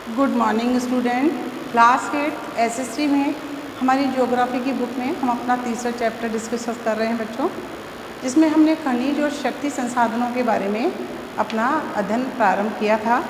Good morning student. Class 8 SST में हमारी geography की बुक में हम अपना तीसरा चैप्टर डिस्कस कर रहे हैं बच्चों, जिसमें हमने खनिज और शक्ति संसाधनों के बारे में अपना अध्ययन प्रारंभ किया था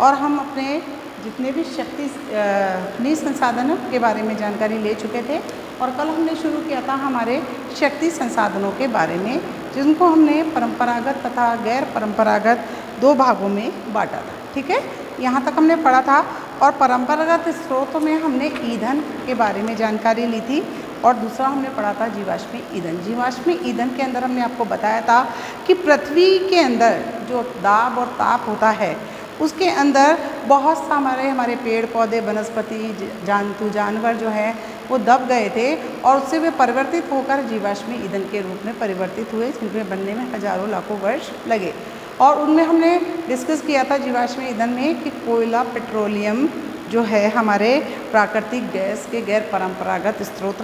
और हम अपने जितने भी खनिज संसाधनों के बारे में जानकारी ले चुके थे। और कल हमने शुरू किया था हमारे शक्ति संसाधनों के बारे में, जिनको हमने परंपरागत तथा गैर परंपरागत दो भागों में बांटा था। ठीक है, यहाँ तक हमने पढ़ा था। और परंपरागत स्रोतों में हमने ईंधन के बारे में जानकारी ली थी और दूसरा हमने पढ़ा था जीवाश्मी ईंधन। जीवाश्मी ईंधन के अंदर हमने आपको बताया था कि पृथ्वी के अंदर जो दाब और ताप होता है उसके अंदर बहुत सा हमारे पेड़ पौधे वनस्पति जंतु जानवर जो है वो दब गए थे और उससे वे परिवर्तित होकर जीवाश्मी ईंधन के रूप में परिवर्तित हुए, जिनमें बनने में हजारों लाखों वर्ष लगे। और उनमें हमने डिस्कस किया था जीवाश्मी ईंधन में कि कोयला पेट्रोलियम जो है हमारे प्राकृतिक गैस के गैर परंपरागत स्रोत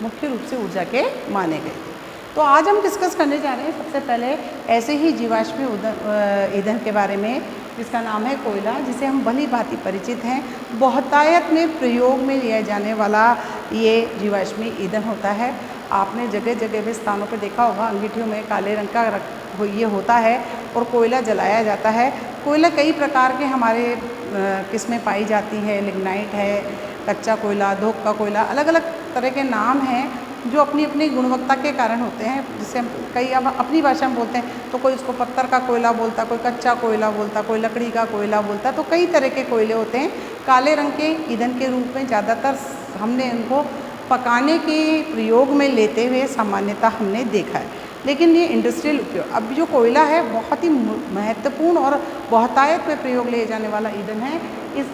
मुख्य रूप से ऊर्जा के माने गए थे। तो आज हम डिस्कस करने जा रहे हैं सबसे पहले ऐसे ही जीवाश्मी ईंधन के बारे में, जिसका नाम है कोयला, जिसे हम भली भांति परिचित हैं। बहुतायत में प्रयोग में लिया जाने वाला ये जीवाश्मी ईंधन होता है। आपने जगह जगह पे स्थानों पर देखा होगा, अंगीठियों में काले रंग का ये होता है और कोयला जलाया जाता है। कोयला कई प्रकार के हमारे किस्में पाई जाती है, लिग्नाइट है, कच्चा कोयला, धोक का कोयला, अलग अलग तरह के नाम हैं जो अपनी अपनी गुणवत्ता के कारण होते हैं। जिससे हम कई अब अपनी भाषा में बोलते हैं तो कोई उसको पत्थर का कोयला बोलता, कोई कच्चा कोयला बोलता, कोई लकड़ी का कोयला बोलता। तो कई तरह के कोयले होते हैं। काले रंग के ईंधन के रूप में ज़्यादातर हमने इनको पकाने के प्रयोग में लेते हुए सामान्यतः हमने देखा है। लेकिन ये इंडस्ट्रियल उपयोग, अब जो कोयला है बहुत ही महत्वपूर्ण और बहुतायत में प्रयोग लिए जाने वाला ईंधन है। इस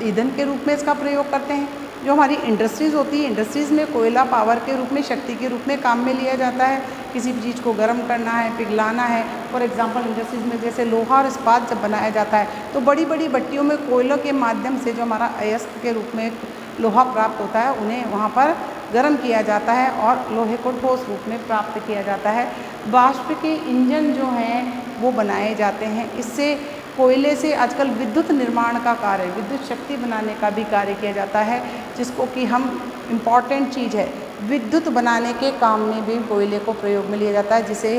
ईंधन के रूप में इसका प्रयोग करते हैं। जो हमारी इंडस्ट्रीज़ होती है, इंडस्ट्रीज़ में कोयला पावर के रूप में, शक्ति के रूप में काम में लिया जाता है। किसी भी चीज़ को गर्म करना है, पिघलाना है। फॉर एग्जांपल इंडस्ट्रीज़ में जैसे लोहा और इस्पात जब बनाया जाता है तो बड़ी बड़ी भट्टियों में कोयलों के माध्यम से जो हमारा अयस्क के रूप में लोहा प्राप्त होता है उन्हें वहाँ पर गर्म किया जाता है और लोहे को ठोस रूप में प्राप्त किया जाता है। वाष्प के इंजन जो हैं वो बनाए जाते हैं। इससे कोयले से आजकल विद्युत निर्माण का कार्य, विद्युत शक्ति बनाने का भी कार्य किया जाता है, जिसको कि हम इम्पॉर्टेंट चीज़ है, विद्युत बनाने के काम में भी कोयले को प्रयोग में लिया जाता है। जिसे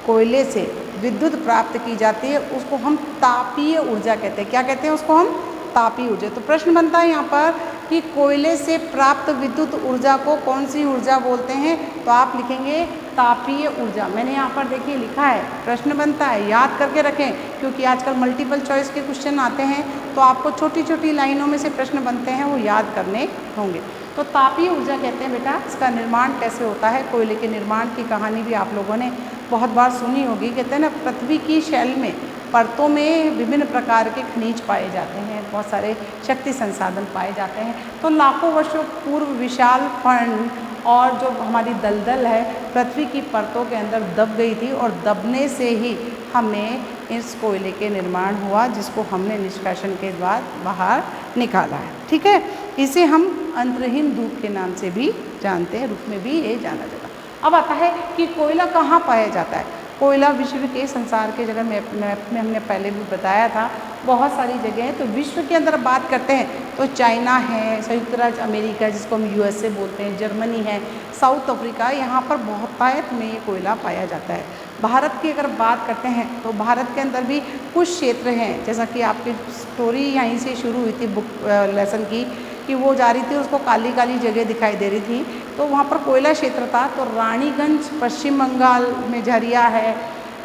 कोयले से विद्युत प्राप्त की जाती है उसको हम तापीय ऊर्जा कहते हैं। क्या कहते हैं उसको हम? तापीय ऊर्जा। तो प्रश्न बनता है यहाँ पर कि कोयले से प्राप्त विद्युत ऊर्जा को कौन सी ऊर्जा बोलते हैं? तो आप लिखेंगे तापीय ऊर्जा। मैंने यहाँ पर देखिए लिखा है, प्रश्न बनता है, याद करके रखें, क्योंकि आजकल मल्टीपल चॉइस के क्वेश्चन आते हैं तो आपको छोटी छोटी लाइनों में से प्रश्न बनते हैं, वो याद करने होंगे। तो तापीय ऊर्जा कहते हैं बेटा, इसका निर्माण कैसे होता है। कोयले के निर्माण की कहानी भी आप लोगों ने बहुत बार सुनी होगी। कहते हैं ना, पृथ्वी की शैल में, परतों में विभिन्न प्रकार के खनिज पाए जाते हैं, बहुत सारे शक्ति संसाधन पाए जाते हैं। तो लाखों वर्षों पूर्व विशाल फर्न और जो हमारी दलदल है पृथ्वी की परतों के अंदर दब गई थी और दबने से ही हमें इस कोयले के निर्माण हुआ, जिसको हमने निष्कासन के बाद बाहर निकाला है। ठीक है, इसे हम अंतहीन धूप के नाम से भी जानते हैं, रूप में भी ये जाना जाता है। अब आता है कि कोयला कहाँ पाया जाता है। कोयला विश्व के संसार के जगह मैप में हमने पहले भी बताया था, बहुत सारी जगह है। तो विश्व के अंदर बात करते हैं तो चाइना है, संयुक्त राज्य अमेरिका जिसको हम यूएसए बोलते हैं, जर्मनी है, साउथ अफ्रीका, यहाँ पर बहुतायत में ये कोयला पाया जाता है। भारत की अगर बात करते हैं तो भारत के अंदर भी कुछ क्षेत्र हैं, जैसा कि आपकी स्टोरी यहीं से शुरू हुई थी बुक लेसन की, कि वो जा रही थी, उसको काली काली जगह दिखाई दे रही थी, तो वहाँ पर कोयला क्षेत्र था। तो रानीगंज पश्चिम बंगाल में झरिया है,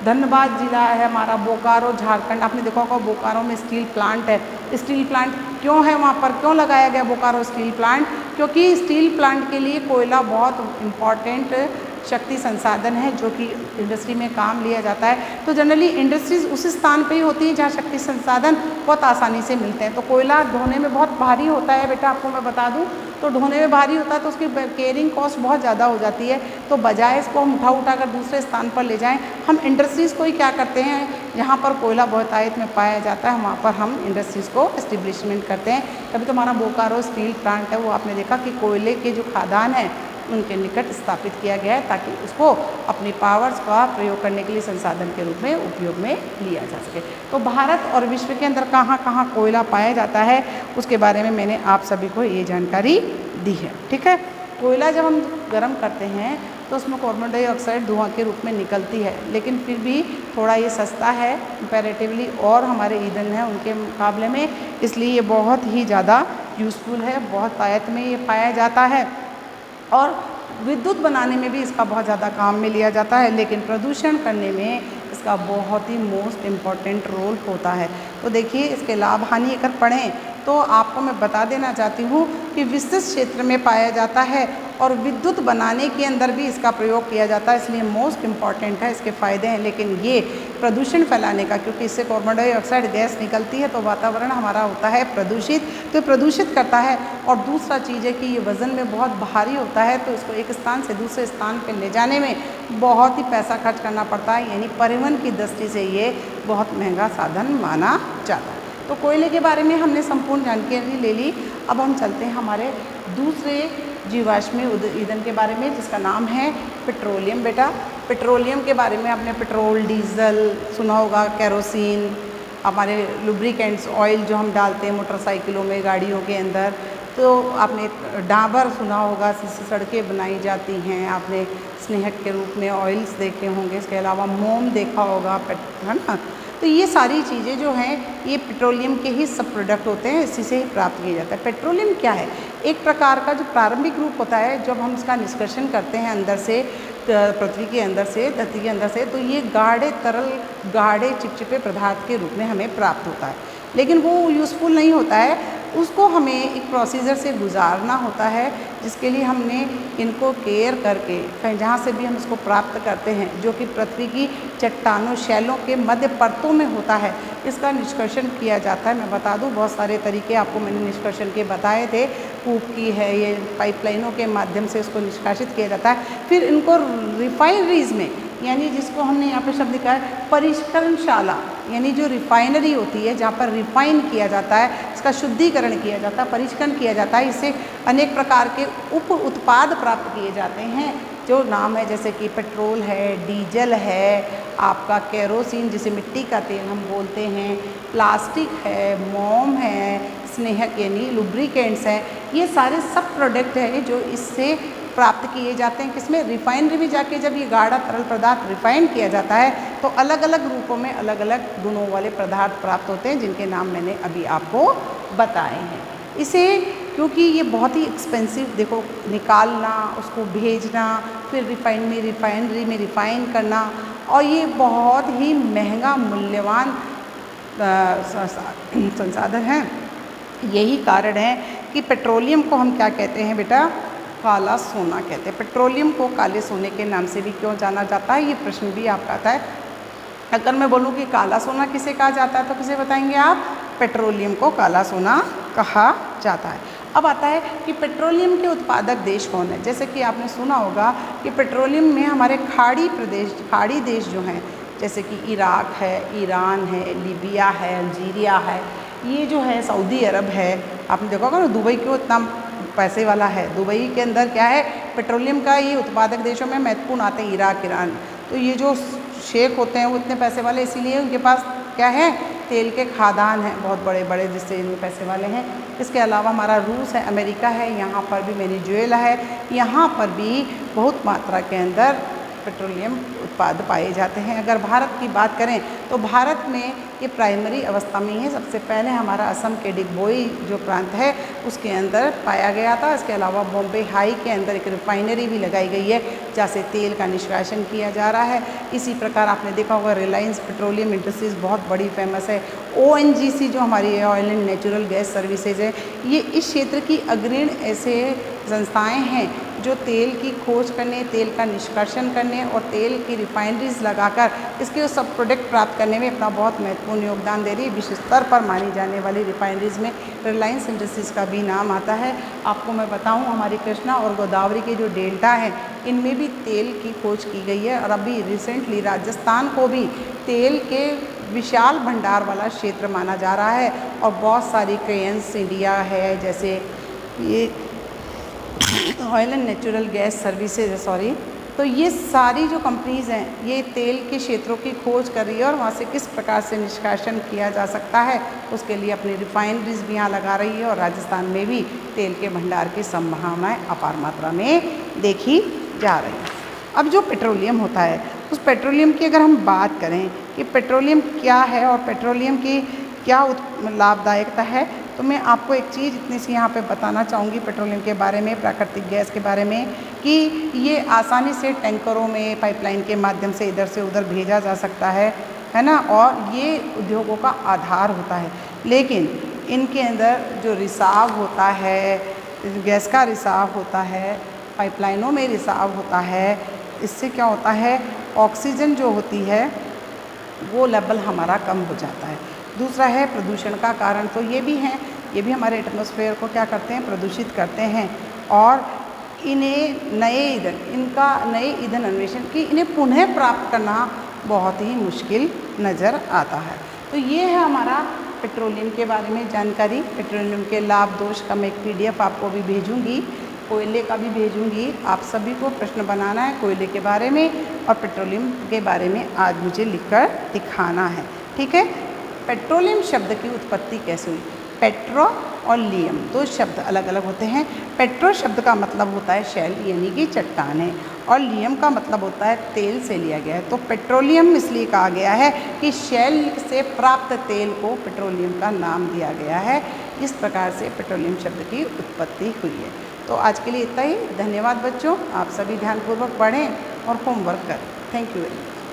धनबाद जिला है हमारा, बोकारो झारखंड, आपने देखा होगा बोकारो में स्टील प्लांट है। स्टील प्लांट क्यों है वहाँ पर, क्यों लगाया गया बोकारो स्टील प्लांट? क्योंकि स्टील प्लांट के लिए कोयला बहुत इम्पॉर्टेंट शक्ति संसाधन है जो कि इंडस्ट्री में काम लिया जाता है। तो जनरली इंडस्ट्रीज उस स्थान पे ही होती हैं जहाँ शक्ति संसाधन बहुत आसानी से मिलते हैं। तो कोयला ढोने में बहुत भारी होता है बेटा, आपको मैं बता दूं, तो ढोने में भारी होता है तो उसकी कैरिंग कॉस्ट बहुत ज़्यादा हो जाती है। तो बजाय इसको हम उठा कर दूसरे स्थान पर ले जाएँ, हम इंडस्ट्रीज़ को ही क्या करते हैं, जहाँ पर कोयला बहुतायत में पाया जाता है वहाँ पर हम इंडस्ट्रीज़ को एस्टेब्लिशमेंट करते हैं। तभी तो हमारा बोकारो स्टील प्लांट है, वो आपने देखा कि कोयले के जो खादान है उनके निकट स्थापित किया गया है ताकि उसको अपनी पावर्स का प्रयोग करने के लिए संसाधन के रूप में उपयोग में लिया जा सके। तो भारत और विश्व के अंदर कहाँ कहाँ कोयला पाया जाता है उसके बारे में मैंने आप सभी को ये जानकारी दी है। ठीक है, कोयला जब हम गर्म करते हैं तो उसमें कार्बन डाइऑक्साइड धुआं के रूप में निकलती है, लेकिन फिर भी थोड़ा ये सस्ता है कंपैरेटिवली और हमारे ईंधन है उनके मुकाबले में, इसलिए ये बहुत ही ज़्यादा यूज़फुल है, बहुत आयत में ये पाया जाता है और विद्युत बनाने में भी इसका बहुत ज़्यादा काम में लिया जाता है, लेकिन प्रदूषण करने में इसका बहुत ही मोस्ट इम्पॉर्टेंट रोल होता है। तो देखिए इसके लाभ हानि अगर पढ़ें तो आपको मैं बता देना चाहती हूँ कि विस्तृत क्षेत्र में पाया जाता है और विद्युत बनाने के अंदर भी इसका प्रयोग किया जाता है, इसलिए मोस्ट इम्पॉर्टेंट है, इसके फ़ायदे हैं। लेकिन ये प्रदूषण फैलाने का, क्योंकि इससे कार्बन डाइऑक्साइड गैस निकलती है तो वातावरण हमारा होता है प्रदूषित, तो प्रदूषित करता है। और दूसरा चीज़ है कि ये वज़न में बहुत भारी होता है तो इसको एक स्थान से दूसरे स्थान पर ले जाने में बहुत ही पैसा खर्च करना पड़ता है, यानी परिवहन की दृष्टि से ये बहुत महंगा साधन माना जाता है। तो कोयले के बारे में हमने संपूर्ण जानकारी ले ली। अब हम चलते हैं हमारे दूसरे जीवाश्मी ईंधन के बारे में, जिसका नाम है पेट्रोलियम। बेटा, पेट्रोलियम के बारे में आपने पेट्रोल, डीजल सुना होगा, केरोसिन, हमारे लुब्रिकेंट्स ऑयल जो हम डालते हैं मोटरसाइकिलों में, गाड़ियों के अंदर, तो आपने डाबर सुना होगा, जिससे सड़कें बनाई जाती हैं, आपने स्नेहक के रूप में ऑयल्स देखे होंगे, इसके अलावा मोम देखा होगा, है ना। तो ये सारी चीज़ें जो हैं ये पेट्रोलियम के ही सब प्रोडक्ट होते हैं, इसी से ही प्राप्त किया जाता है। पेट्रोलियम क्या है? एक प्रकार का जो प्रारंभिक रूप होता है, जब हम इसका निष्कर्षण करते हैं अंदर से, पृथ्वी के अंदर से, धरती के अंदर से, तो ये गाढ़े तरल, गाढ़े चिपचिपे पदार्थ के रूप में हमें प्राप्त होता है, लेकिन वो यूज़फुल नहीं होता है, उसको हमें एक प्रोसीजर से गुजारना होता है, जिसके लिए हमने इनको केयर करके कहीं जहाँ से भी हम इसको प्राप्त करते हैं, जो कि पृथ्वी की चट्टानों, शैलों के मध्य परतों में होता है, इसका निष्कर्षण किया जाता है। मैं बता दूं, बहुत सारे तरीके आपको मैंने निष्कर्षण के बताए थे, कूप की है, ये पाइपलाइनों के माध्यम से इसको निष्कासित किया जाता है। फिर इनको रिफाइनरीज में, यानी जिसको हमने यहाँ पे शब्द लिखा है परिष्करणशाला, यानी जो रिफाइनरी होती है जहाँ पर रिफाइन किया जाता है, इसका शुद्धिकरण किया जाता है, परिष्करण किया जाता है, इससे अनेक प्रकार के उप उत्पाद प्राप्त किए जाते हैं, जो नाम है जैसे कि पेट्रोल है, डीजल है, आपका केरोसिन जिसे मिट्टी का तेल हम बोलते हैं, प्लास्टिक है, मोम है, स्नेहक यानी लुब्रिकेंट्स हैं, ये सारे सब प्रोडक्ट हैं जो इससे प्राप्त किए जाते हैं। किसमें? रिफाइनरी में जाके जब ये गाढ़ा तरल पदार्थ रिफाइन किया जाता है तो अलग अलग रूपों में अलग अलग गुणों वाले पदार्थ प्राप्त होते हैं, जिनके नाम मैंने अभी आपको बताए हैं। इसे क्योंकि ये बहुत ही एक्सपेंसिव, देखो निकालना, उसको भेजना, फिर रिफाइनरी में रिफाइन करना, और ये बहुत ही महंगा मूल्यवान संसाधन है। यही कारण है कि पेट्रोलियम को हम क्या कहते हैं बेटा? काला सोना कहते हैं। पेट्रोलियम को काले सोने के नाम से भी क्यों जाना जाता है, ये प्रश्न भी आपका आता है। अगर मैं बोलूँ कि काला सोना किसे कहा जाता है तो किसे बताएंगे आप? पेट्रोलियम को काला सोना कहा जाता है। अब आता है कि पेट्रोलियम के उत्पादक देश कौन है। जैसे कि आपने सुना होगा कि पेट्रोलियम में हमारे खाड़ी देश जो हैं, जैसे कि इराक है, ईरान है, लीबिया है, अल्जीरिया है, ये जो है सऊदी अरब है। आपने देखा होगा ना, दुबई क्यों इतना पैसे वाला है। दुबई के अंदर क्या है, पेट्रोलियम का ये उत्पादक देशों में महत्वपूर्ण आते हैं इराक, ईरान। तो ये जो शेख होते हैं वो इतने पैसे वाले इसीलिए उनके पास क्या है, तेल के खादान हैं बहुत बड़े बड़े, जिससे इनके पैसे वाले हैं। इसके अलावा हमारा रूस है, अमेरिका है, यहाँ पर भी वेनेजुएला है, यहाँ पर भी बहुत मात्रा के अंदर पेट्रोलियम उत्पाद पाए जाते हैं। अगर भारत की बात करें तो भारत में ये प्राइमरी अवस्था में है। सबसे पहले हमारा असम के डिगबोई जो प्रांत है उसके अंदर पाया गया था। इसके अलावा बॉम्बे हाई के अंदर एक रिफाइनरी भी लगाई गई है जहाँ से तेल का निष्कासन किया जा रहा है। इसी प्रकार आपने देखा होगा रिलायंस पेट्रोलियम इंडस्ट्रीज़ बहुत बड़ी फेमस है। ONGC जो हमारी oil and natural gas services है, ये इस क्षेत्र की अग्रणी ऐसे संस्थाएं हैं जो तेल की खोज करने, तेल का निष्कासन करने और तेल की रिफाइनरीज लगाकर इसके सब प्रोडक्ट प्राप्त करने में अपना बहुत महत्वपूर्ण योगदान दे रही है। विश्व स्तर पर मानी जाने वाली रिफाइनरीज में रिलायंस इंडस्ट्रीज़ का भी नाम आता है। आपको मैं बताऊं, हमारी कृष्णा और गोदावरी के जो डेल्टा हैं इनमें भी तेल की खोज की गई है और अभी रिसेंटली राजस्थान को भी तेल के विशाल भंडार वाला क्षेत्र माना जा रहा है। और बहुत सारी क्रेन्स इंडिया है, जैसे ये oil and natural gas services sorry. तो ये सारी जो कंपनीज़ हैं ये तेल के क्षेत्रों की खोज कर रही है और वहाँ से किस प्रकार से निष्कासन किया जा सकता है उसके लिए अपनी रिफाइनरीज भी यहाँ लगा रही है। और राजस्थान में भी तेल के भंडार की संभावनाएं अपार मात्रा में देखी जा रही हैं। अब जो पेट्रोलियम होता है उस पेट्रोलियम की अगर हम बात करें कि पेट्रोलियम क्या है और पेट्रोलियम की क्या लाभदायकता है, तो मैं आपको एक चीज़ इतनी सी यहाँ पे बताना चाहूँगी पेट्रोलियम के बारे में, प्राकृतिक गैस के बारे में, कि ये आसानी से टैंकरों में पाइपलाइन के माध्यम से इधर से उधर भेजा जा सकता है ना, और ये उद्योगों का आधार होता है। लेकिन इनके अंदर जो रिसाव होता है, गैस का रिसाव होता है, पाइपलाइनों में रिसाव होता है, इससे क्या होता है, ऑक्सीजन जो होती है वो लेवल हमारा कम हो जाता है। दूसरा है प्रदूषण का कारण, तो ये भी हैं, ये भी हमारे एटमॉस्फेयर को क्या करते हैं, प्रदूषित करते हैं। और इन्हें नए ईंधन अन्वेषण की इन्हें पुनः प्राप्त करना बहुत ही मुश्किल नज़र आता है। तो ये है हमारा पेट्रोलियम के बारे में जानकारी। पेट्रोलियम के लाभ दोष का मैं एक PDF आपको भी भेजूँगी, कोयले का भी भेजूँगी। आप सभी को प्रश्न बनाना है कोयले के बारे में और पेट्रोलियम के बारे में आज मुझे लिखकर दिखाना है, ठीक है। पेट्रोलियम शब्द की उत्पत्ति कैसे हुई? पेट्रो और लियम दो शब्द अलग अलग होते हैं। पेट्रो शब्द का मतलब होता है शैल यानी कि चट्टानें, और लियम का मतलब होता है तेल से लिया गया है। तो पेट्रोलियम इसलिए कहा गया है कि शैल से प्राप्त तेल को पेट्रोलियम का नाम दिया गया है। इस प्रकार से पेट्रोलियम शब्द की उत्पत्ति हुई है। तो आज के लिए इतना ही। धन्यवाद बच्चों, आप सभी ध्यानपूर्वक पढ़ें और होमवर्क करें। Thank you very much.